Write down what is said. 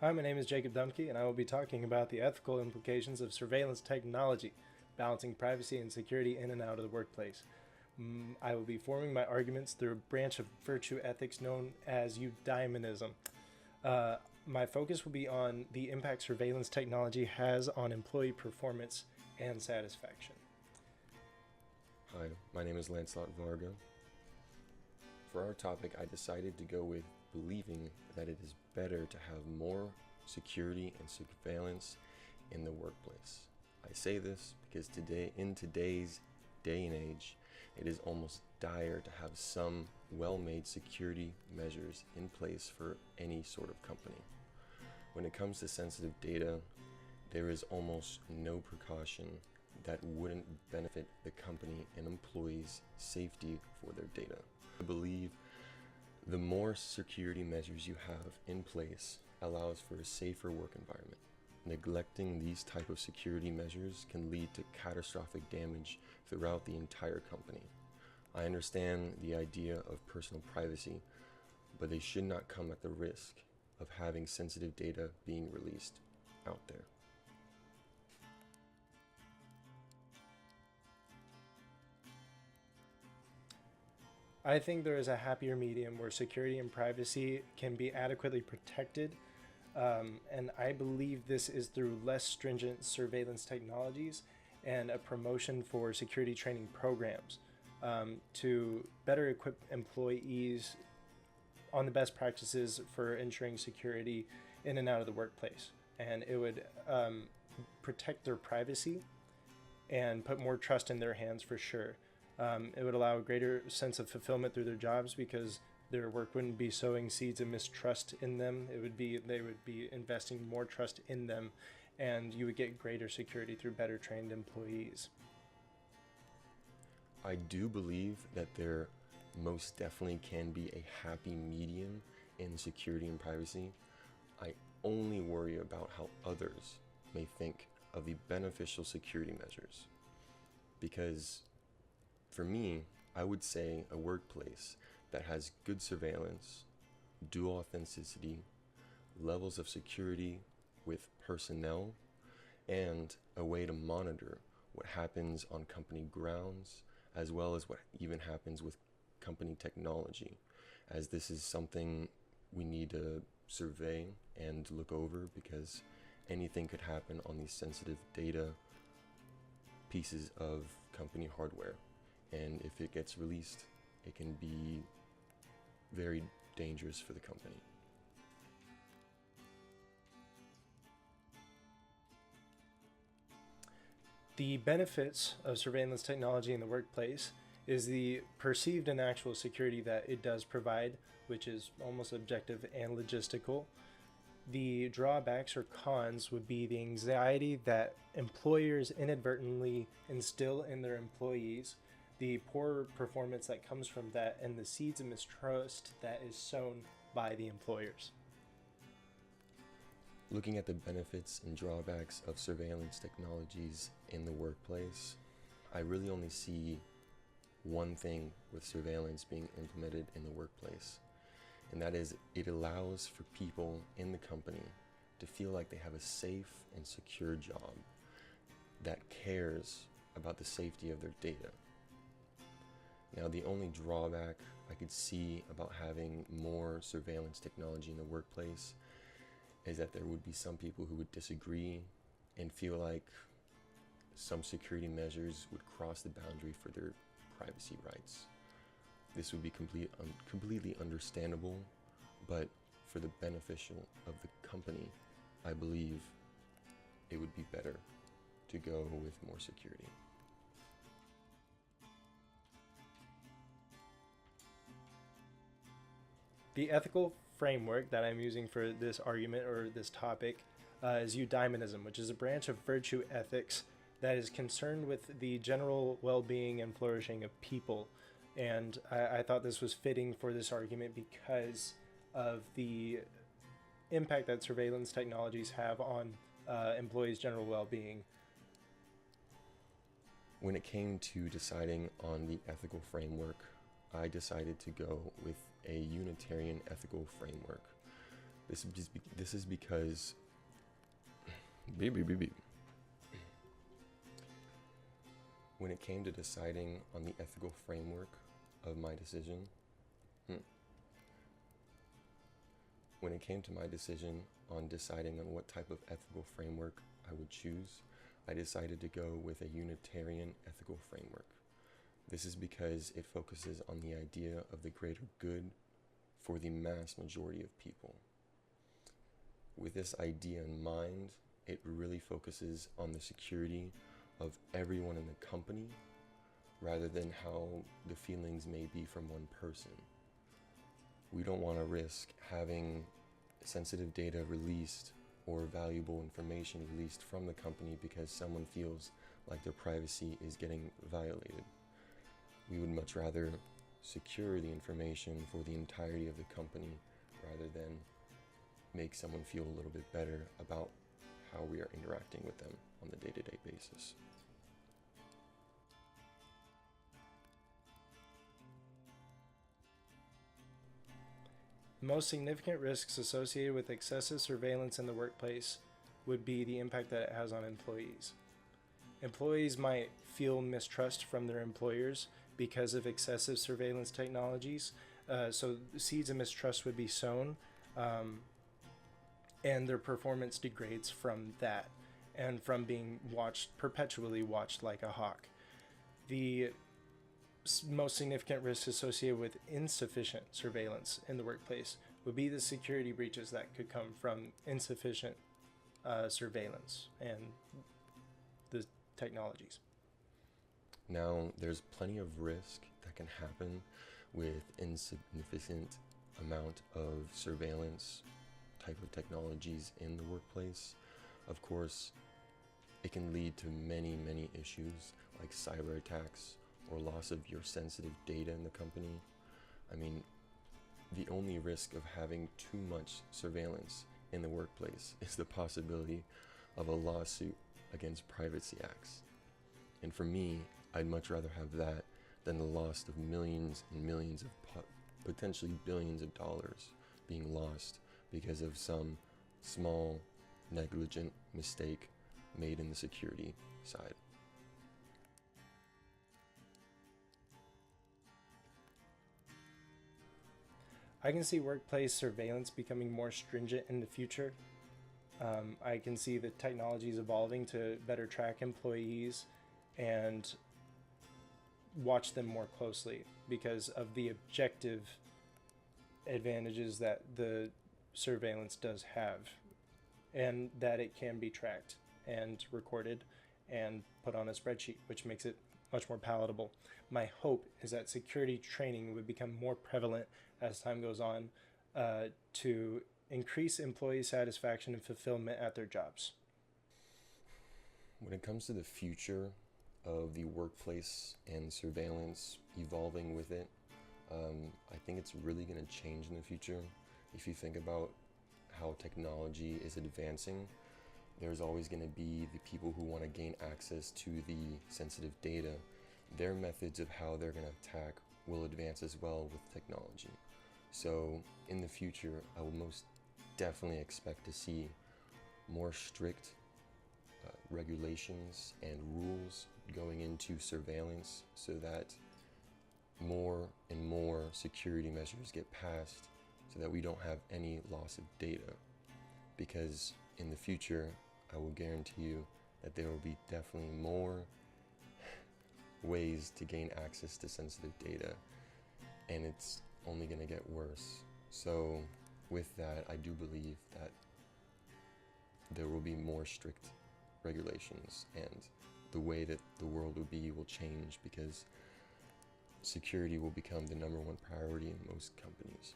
Hi, my name is Jacob Dumke, and I will be talking about the ethical implications of surveillance technology, balancing privacy and security in and out of the workplace. I will be forming my arguments through a branch of virtue ethics known as eudaimonism. My focus will be on the impact surveillance technology has on employee performance and satisfaction. Hi, my name is Lancelot Varga. For our topic, I decided to go with believing that it is better to have more security and surveillance in the workplace. I say this because in today's day and age, it is almost dire to have some well-made security measures in place for any sort of company. When it comes to sensitive data, there is almost no precaution that wouldn't benefit the company and employees' safety for their data. I believe the more security measures you have in place allows for a safer work environment. Neglecting these type of security measures can lead to catastrophic damage throughout the entire company. I understand the idea of personal privacy, but they should not come at the risk of having sensitive data being released out there. I think there is a happier medium where security and privacy can be adequately protected, and I believe this is through less stringent surveillance technologies and a promotion for security training programs to better equip employees on the best practices for ensuring security in and out of the workplace. And it would protect their privacy and put more trust in their hands for sure. It would allow a greater sense of fulfillment through their jobs because their work wouldn't be sowing seeds of mistrust in them. They would be investing more trust in them, and you would get greater security through better trained employees. I do believe that there most definitely can be a happy medium in security and privacy. I only worry about how others may think of the beneficial security measures. Because for me, I would say a workplace that has good surveillance, dual authenticity, levels of security with personnel, and a way to monitor what happens on company grounds, as well as what even happens with company technology, as this is something we need to survey and look over because anything could happen on these sensitive data pieces of company hardware. And if it gets released, it can be very dangerous for the company. The benefits of surveillance technology in the workplace is the perceived and actual security that it does provide, which is almost objective and logistical. The drawbacks or cons would be the anxiety that employers inadvertently instill in their employees, the poor performance that comes from that, and the seeds of mistrust that is sown by the employers. Looking at the benefits and drawbacks of surveillance technologies in the workplace, I really only see one thing with surveillance being implemented in the workplace, and that is it allows for people in the company to feel like they have a safe and secure job that cares about the safety of their data. Now, the only drawback I could see about having more surveillance technology in the workplace is that there would be some people who would disagree and feel like some security measures would cross the boundary for their privacy rights. This would be completely understandable, but for the beneficial of the company, I believe it would be better to go with more security. The ethical framework that I'm using for this argument or this topic is eudaimonism, which is a branch of virtue ethics that is concerned with the general well-being and flourishing of people. And I thought this was fitting for this argument because of the impact that surveillance technologies have on employees' general well-being. When it came to deciding on the ethical framework, I decided to go with a Unitarian ethical framework. This is because beep, beep, beep, beep. When it came to deciding on the ethical framework of my decision, when it came to my decision on deciding on what type of ethical framework I would choose, I decided to go with a Unitarian ethical framework. This is because it focuses on the idea of the greater good for the mass majority of people. With this idea in mind, it really focuses on the security of everyone in the company rather than how the feelings may be from one person. We don't want to risk having sensitive data released or valuable information released from the company because someone feels like their privacy is getting violated. We would much rather secure the information for the entirety of the company rather than make someone feel a little bit better about how we are interacting with them on the day-to-day basis. The most significant risks associated with excessive surveillance in the workplace would be the impact that it has on employees. Employees might feel mistrust from their employers because of excessive surveillance technologies. So seeds of mistrust would be sown, and their performance degrades from that and from being perpetually watched like a hawk. The most significant risks associated with insufficient surveillance in the workplace would be the security breaches that could come from insufficient surveillance and the technologies. Now, there's plenty of risk that can happen with insufficient amount of surveillance type of technologies in the workplace. Of course, it can lead to many, many issues like cyber attacks or loss of your sensitive data in the company. I mean, the only risk of having too much surveillance in the workplace is the possibility of a lawsuit against privacy acts. And for me, I'd much rather have that than the loss of millions and millions of potentially billions of dollars being lost because of some small negligent mistake made in the security side. I can see workplace surveillance becoming more stringent in the future. I can see the technologies evolving to better track employees and watch them more closely because of the objective advantages that the surveillance does have, and that it can be tracked and recorded and put on a spreadsheet, which makes it much more palatable. My hope is that security training would become more prevalent as time goes on to increase employee satisfaction and fulfillment at their jobs. When it comes to the future of the workplace and surveillance evolving with it, I think it's really going to change in the future. If you think about how technology is advancing, there's always going to be the people who want to gain access to the sensitive data. Their methods of how they're going to attack will advance as well with technology. So in the future, I will most definitely expect to see more strict regulations and rules going into surveillance so that more and more security measures get passed so that we don't have any loss of data. Because in the future, I will guarantee you that there will be definitely more ways to gain access to sensitive data, and it's only going to get worse. So with that, I do believe that there will be more strict regulations, and the way that the world will change because security will become the number one priority in most companies.